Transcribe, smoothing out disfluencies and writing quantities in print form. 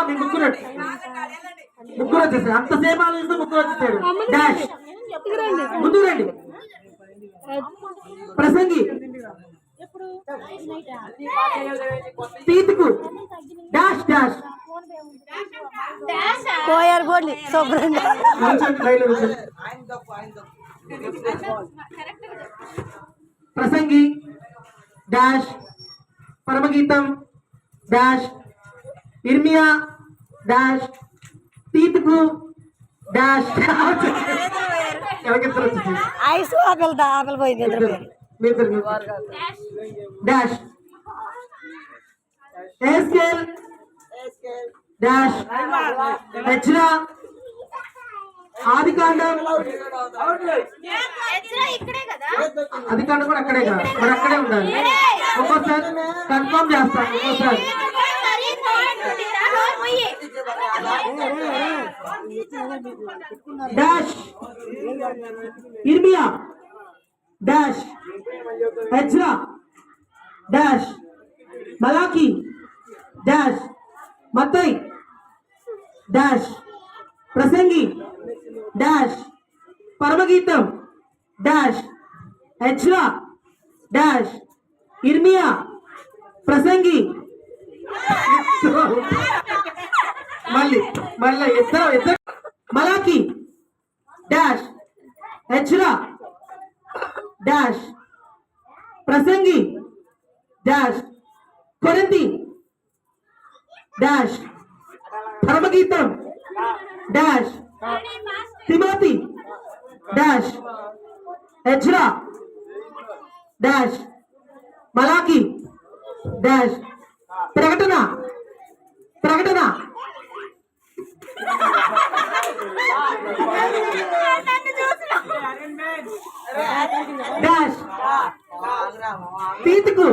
మీ ముగ్గురు ముగ్గురు వచ్చేసారు. అంతసేపు ఆలోచిస్తే ముగ్గురు వచ్చేసారు. డాష్ ముందుకు రండి. ప్రసంగి తీతుకు డాష్ డాష్ కోయర్ బోర్డు శుభ్రంగా ప్రసంగి డాష్ పరమగీతం డాష్ ఇర్మియా డాష్ తీతుకు డాష్ ఐస్ ఆకలి ఆకలి పోయింది డాష్ ఎస్కేల్ డాష్ హెచ్రా ఆదికాండం ఆదికాండం కూడా అక్కడే కదా మరి అక్కడే ఉండాలి. ఒక్కోసారి కన్ఫర్మ్ చేస్తాను. ఒక్కోసారి డాష్ ఇర్మియా డాష్ హెజ్రా డాష్ మలాకి డాష్ మత్తయి డాష్ ప్రసంగి డాష్ పరమగీతం డాష్ హెజ్రా డాష్ ఇర్మియా ప్రసంగి మళ్ళీ మళ్ళీ ఇద్దరు మలాకి డాష్ హెజ్రా డాష్ ప్రసంగి డాష్ కొరింథీ డాష్ పరమగీతం డాష్ తిమోతి డాష్ హెజ్రా డాష్ మలాకి డాష్ ప్రకటన ప్రకటన డాష్ తీతుకు